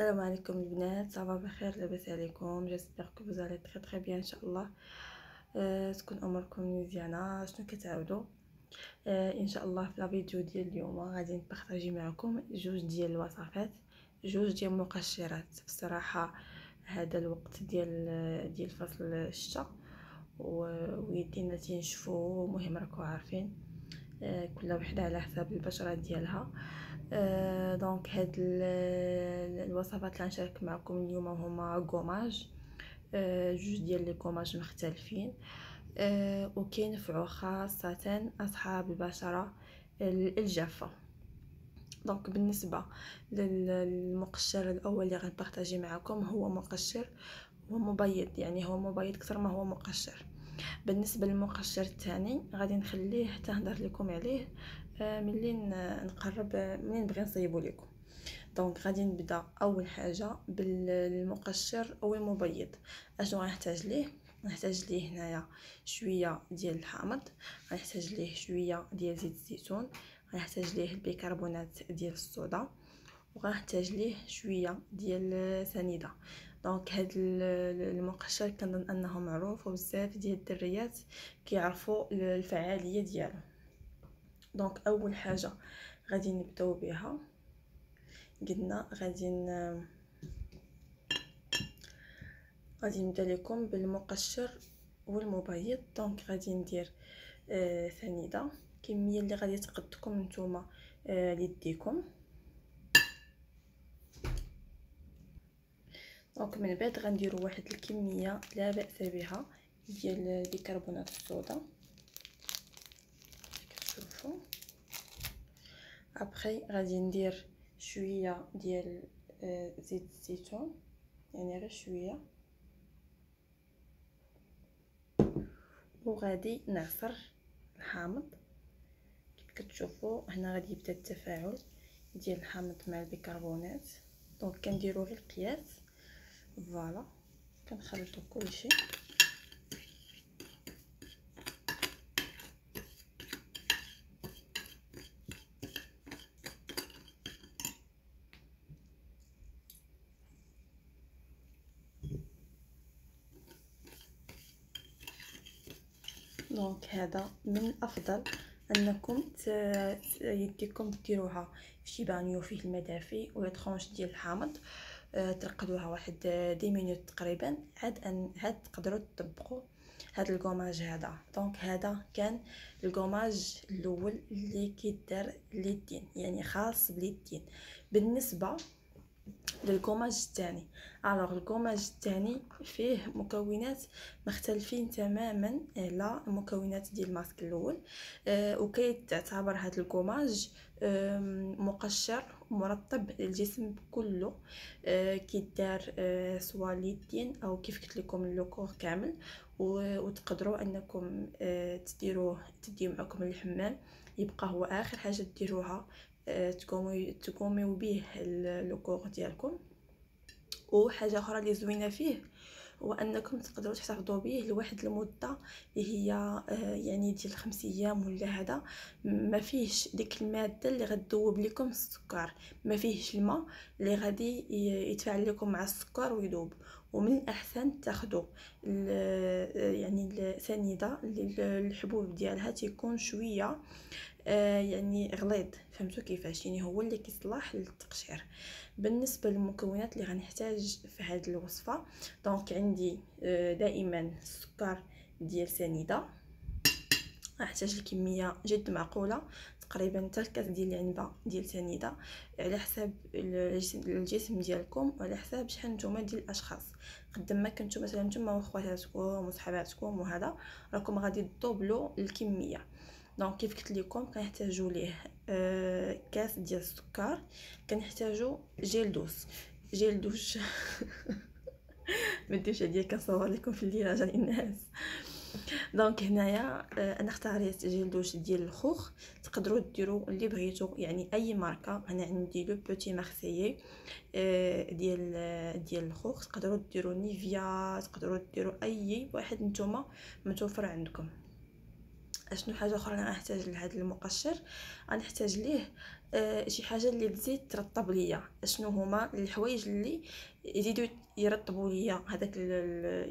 السلام عليكم البنات، صافا بخير؟ لاباس عليكم؟ جيسبر كو vous allez très بيان ان شاء الله. تكون اموركم مزيانه. شنو كتعاودوا؟ ان شاء الله في لا فيديو ديال اليوم غادي نبارطاجي معكم جوج ديال الوصفات، جوج ديال المقشرات. بصراحه هذا الوقت ديال فصل الشتاء ويدينا تينشفوا، مهم راكم عارفين كل وحده على حساب البشره ديالها. دونك هاد الوصفات اللي غنشارك معكم اليوم هما غوماج، جوج ديال لي غوماج مختلفين وكينفعوا خاصه اصحاب البشره الجافه. دونك بالنسبه للمقشر الاول اللي غنبارطاجي معكم هو مقشر ومبيض، يعني هو مبيض اكثر ما هو مقشر. بالنسبه للمقشر الثاني غادي نخليه حتى نهضر لكم عليه ملي نقرب، ملي نبغي نصايبو لكم. دونك غادي نبدا اول حاجه بالمقشر او المبيض. اشنو غنحتاج ليه؟ غنحتاج ليه هنايا شويه ديال الحامض، غنحتاج ليه شويه ديال زيت الزيتون، غنحتاج ليه البيكربونات ديال الصودا، وغنحتاج ليه شويه ديال سنيده. دونك هاد المقشر كنظن انه معروف وبزاف ديال الدريات كيعرفوا الفعاليه ديالو. دونك اول حاجه غادي نبداو بها، قلنا غادي نبدا لكم بالمقشر والمبيض. دونك غادي ندير سنيده، كميه اللي غادي تقدكم نتوما ليديكم. دونك من بعد غنديروا واحد الكميه لا باس بها ديال بيكربونات الصودا كتشوفوا. ابري غادي ندير شويه ديال زيت الزيتون، يعني غير شويه، وغادي نعصر الحامض. كيف كتشوفوا هنا غادي يبدا التفاعل ديال الحامض مع البيكربونات. دونك كنديروا غير القياس، فوالا كنخلطوا كلشي. دونك هذا من الافضل انكم يديكم ديروها في شي بانيو فيه الماء دافي ولا طرونش ديال الحامض، ترقدوها واحد 10 مينوت تقريبا، عاد تقدروا تطبقوا هذا الكوماج هذا. دونك هذا كان الكوماج الاول اللي كيدار لليدين، يعني خاص باليدين. بالنسبه للكوماج الثاني، الوغ الكوماج الثاني فيه مكونات مختلفين تماما على المكونات ديال الماسك الاول، وكيتعتبر هذا الكوماج مقشر مرطب للجسم كله، كيدار سواء اليدين او كيف قلت لكم لوكور كامل. وتقدروا انكم تديو معكم للحمام، يبقى هو اخر حاجه ديروها تقوموا به الكور ديالكم. وحاجه اخرى اللي زوينه فيه هو انكم تقدروا تحتفظوا به لواحد المده اللي هي يعني ديال 5 ايام ولا هذا. ما فيهش ديك الماده اللي غتذوب لكم السكر، ما فيهش الماء اللي غادي يتفاعل لكم مع السكر ويذوب. ومن الاحسن تاخذوا يعني السنيده اللي الحبوب ديالها تيكون شويه يعني غليظ، فهمتوا كيفاش؟ يعني هو اللي كيصلح للتقشير. بالنسبه للمكونات اللي غنحتاج في هذه الوصفه، دونك عندي دائما السكر ديال سنيده، غنحتاج الكميه جد معقوله، تقريبا حتى كاس ديال العنبه ديال سنيده، على حساب الجسم ديالكم وعلى حساب شحال نتوما ديال الاشخاص. قد ما كنتو مثلا نتوما وخواتاتكم وصحباتكم وهذا راكم غادي تدوبلوا الكميه. دونك كيف قلت لكم كنحتاجوا ليه كاس ديال السكر، كنحتاجوا جيل دوش ما ديرش عليا كنصور لكم في الليل جاي الناس. دونك هنايا انا اختاريت جيل دوش ديال الخوخ، تقدروا ديروا اللي بغيتو، يعني اي ماركه. انا عندي لو بوتي مارسيي ديال الخوخ، تقدروا ديروا نيفيا، تقدروا ديروا اي واحد نتوما متوفر عندكم. اشنو حاجه اخرى انا غنحتاج لهذا المقشر؟ غنحتاج ليه شي حاجه اللي تزيد ترطب ليا. اشنو هما الحوايج اللي يزيدوا يرطبوا ليا هذاك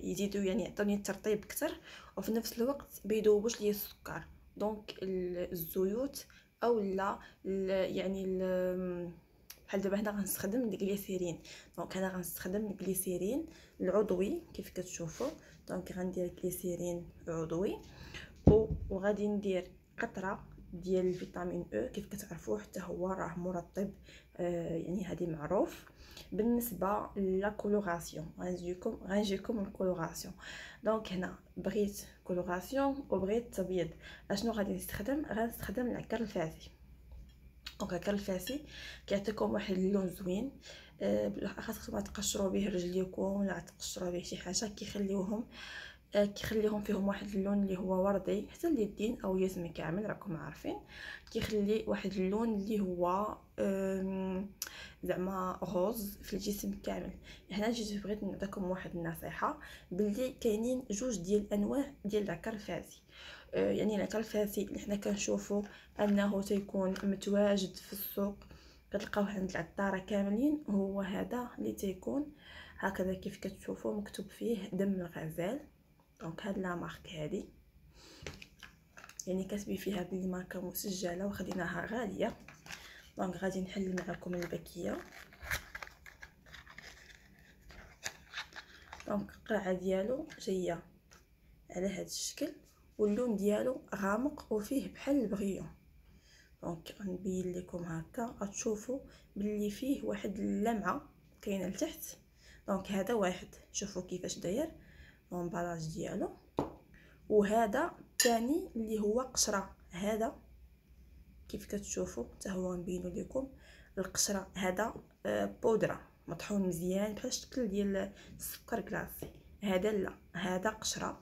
يزيدوا يعني يعطوني الترطيب اكثر، وفي نفس الوقت بيذوبوش ليا السكر. دونك الزيوت او لا يعني بحال دابا هنا غنستخدم الجليسيرين. دونك انا غنستخدم الجليسيرين العضوي كيف كتشوفوا. دونك غندير الجليسيرين عضوي، وغادي ندير قطره ديال الفيتامين او. كيف كتعرفوا حتى هو راه مرطب، يعني هذه معروف. بالنسبه لا كولوراسيون غنجيكم الكولوراسيون. دونك هنا بغيت كولوراسيون وبغيت تبييض. اشنو غادي نستخدم؟ غنستخدم العكر الفاسي. دونك العكر الفاسي كيعطيكم واحد اللون زوين، بالاخص ما تقشروا به رجليكم ولا تقشروا به شي حاجه، كيخليهم فيهم واحد اللون اللي هو وردي، حتى اليدين او الجسم كامل راكم عارفين كيخلي واحد اللون اللي هو زعما غوز في الجسم كامل. هنا جيت بغيت نعطيكم واحد النصيحه باللي كاينين جوج ديال الانواع ديال العكر الفاسي. يعني العكر الفاسي اللي حنا كنشوفوا انه تيكون متواجد في السوق، كتلقاوه عند العطاره كاملين، هو هذا اللي تيكون هكذا كيف كتشوفوا مكتوب فيه دم الغزال. دونك هاد لا مارك هادي يعني كتبي فيها بلي ماركه مسجله وخديناها غاليه. دونك غادي نحل معكم الباكيه. دونك القرعه ديالو جايه على هاد الشكل، واللون ديالو غامق وفيه بحال البغيون. دونك غنبين لكم هكا غتشوفوا باللي فيه واحد اللمعه كاينه لتحت. دونك هذا واحد، شوفوا كيفاش داير لومبالاج ديالو. وهذا الثاني اللي هو قشره، هذا كيف كتشوفوا حتى هو نبينو لكم القشره. هذا بودره مطحون مزيان بحال الشكل ديال السكر كلاصي. هذا لا، هذا قشره.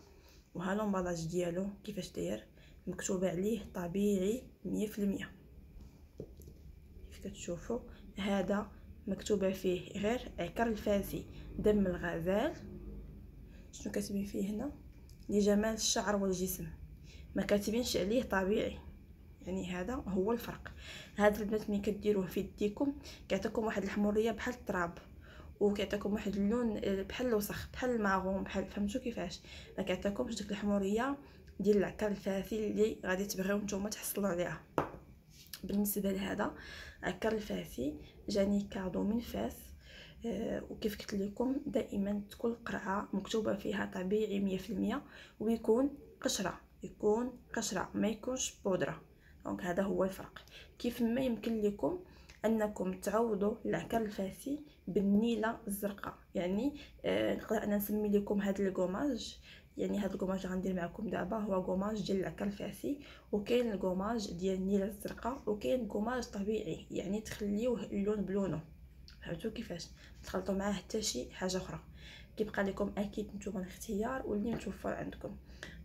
وها لومبالاج ديالو كيفاش داير، مكتوب عليه طبيعي 100%. كيف كتشوفوا هذا مكتوبه فيه غير عكر الفاسي دم الغزال. شنو كاتبين فيه هنا؟ لجمال الشعر والجسم، ما كاتبينش عليه طبيعي. يعني هذا هو الفرق. هذا البنات ملي كديروه في يديكم كيعطيكم واحد الحموريه بحال التراب، وكيعطيكم واحد اللون بحال الوسخ بحال الماغون بحال، فهمتوا كيفاش؟ ما كيعطيكمش ديك الحموريه ديال العكر الفاسي اللي غادي تبغيو نتوما تحصلوا عليها. بالنسبه لهذا عكر الفاسي جاني كادو من فاس. وكيف قلت لكم دائما تكون القرعه مكتوبه فيها طبيعي 100%، ويكون قشره، يكون قشره ما يكونش بودره. دونك هذا هو الفرق. كيف ما يمكن لكم انكم تعوضوا العكر الفاسي بالنيله الزرقاء. يعني نقدر انا نسمي لكم هذا الكوماج، يعني هذا الكوماج اللي غندير معكم دابا هو كوماج ديال العكر الفاسي، وكاين الكوماج ديال النيله الزرقاء، وكاين كوماج طبيعي يعني تخليوه اللون بلونه. فهمتوا كيفاش؟ تخلطوا معاه حتى شي حاجه اخرى. كيبقى لكم اكيد نتوما الاختيار واللي متوفر عندكم.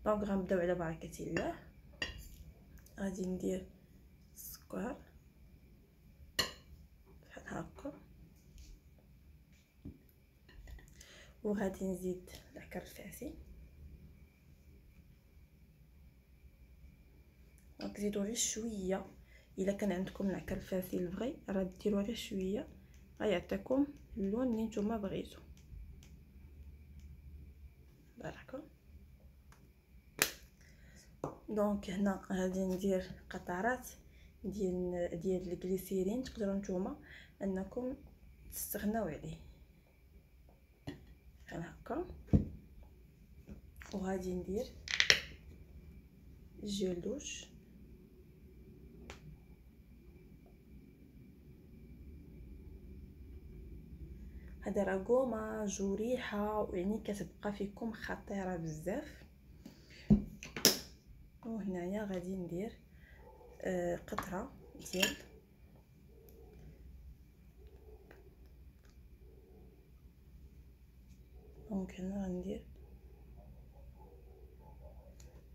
دونك غنبداو على بركه الله. غادي ندير السكر بحال هكا، وغادي نزيد العكر الفاسي. دونك زيدوا غير شويه، الا كان عندكم العكر الفاسي الفغي راه ديروا غير شويه، غيعطيكم اللون اللي نتوما بغيتو. باركم. دونك هنا غادي ندير قطرات ديال الجليسيرين، تقدروا نتوما انكم تستغناو عليه بحال هكا. وغادي ندير جيل دوش. هذا راه كوماج وريحه ويعني كتبقى فيكم خطيره بزاف. وهنايا غادي ندير قطره ديال دونك هنا غندير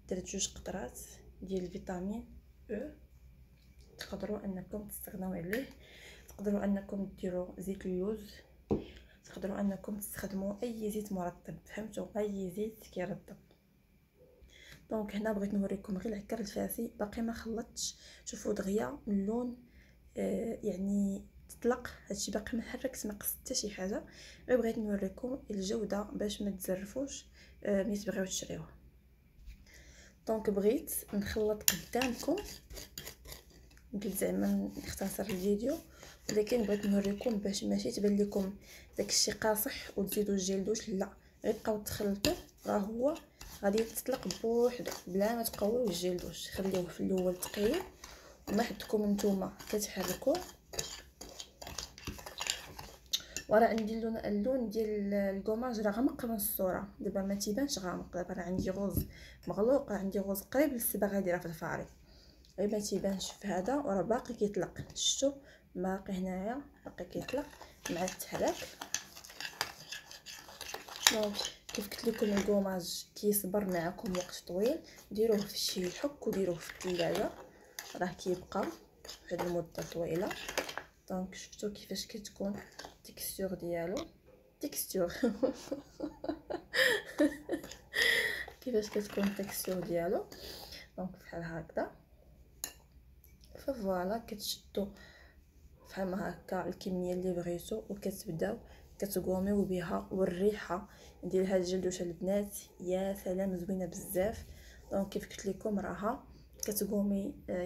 درت جوج قطرات ديال الفيتامين او. تقدروا انكم تستغناو عليه، تقدروا انكم ديروا زيت اللوز، تقدروا انكم تستخدموا اي زيت مرطب، فهمتوا؟ اي زيت كيرطب. دونك هنا بغيت نوريكم غير العكر الفاسي، باقي ما خلطتش. شوفوا دغيا اللون يعني تطلق، هادشي باقي ما حركت ما قصت حتى شي حاجه، غير بغيت نوريكم الجوده باش ما تزرفوش ملي تبغيو تشريوه. دونك بغيت نخلط قدامكم، قلت زعما نختصر الفيديو، ولكن بغيت نوريكم باش ماشي تبان لكم داكشي قاصح وتزيدوا الجيل دوش، لا غير بقاو تخلطوا، راه هو غادي يتطلق بوحدو بلا ما تقويو الجيل دوش. خليوه في الاول ثقيل وما حدكم نتوما كتحركوا. وراه عندي اللون ديال الكوماج راه غامق من الصوره، دابا ما تيبانش غامق، دابا راه عندي غوز مغلوق، راه عندي غوز قريب للصباغه دايره في الفاري، غير ما تيبانش في هذا، وراه باقي كيطلق. شفتوا باقي هنايا باقي كيطلق مع التحرك. دونك كيف قلت لكم الكوماج كيصبر معكم وقت طويل، ديروه في شي حك وديروه في الثلاجه، راه كيبقى واحد المده طويله. دونك شفتوا كيفاش كتكون التكستور ديالو، تكستور كيفاش كتكون التكستور ديالو. دونك بحال هكذا، فوالا كتشدوا فحال ما هكا الكميه اللي بغيتو وكتبداو كتقوميو بها. والريحه ديال هاد الجلدوشه البنات يا سلام زوينه بزاف. دونك كيف قلت لكم راها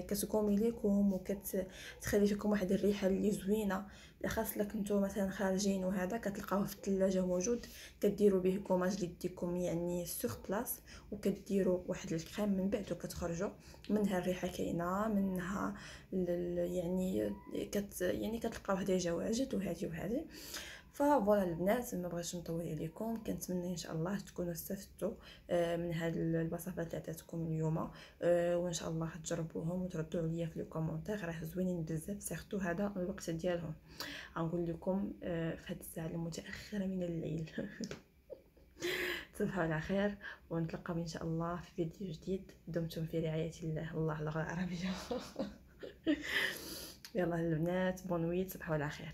كتقومي ليكم وكتخلي فيكم واحد الريحه اللي زوينه، بالاخص الا كنتو مثلا خارجين وهذا كتلقاوه في الثلاجه موجود، كديروا به كوماج ليديكم يعني سوغ بلاص، وكديروا واحد الكريم من بعد وكتخرجوا منها الريحه كاينه منها يعني يعني كتلقاوه ديجا واجد وهادي. فوالا البنات ما بغيتش نطول عليكم، كنتمنى ان شاء الله تكونوا استفدتوا من هاد الوصفات اللي عطيتكم اليوم، وان شاء الله تجربوهم وتردوا عليا في لي كومونتير، راه زوينين بزاف، سيرتو هذا الوقت ديالهم. غنقول لكم في هاد الساعه المتاخره من الليل تصبحوا على خير، ونتلقاو ان شاء الله في فيديو جديد. دمتم في رعايه الله. الله اللغه العربيه يلا البنات بون نويت، تصبحوا على خير.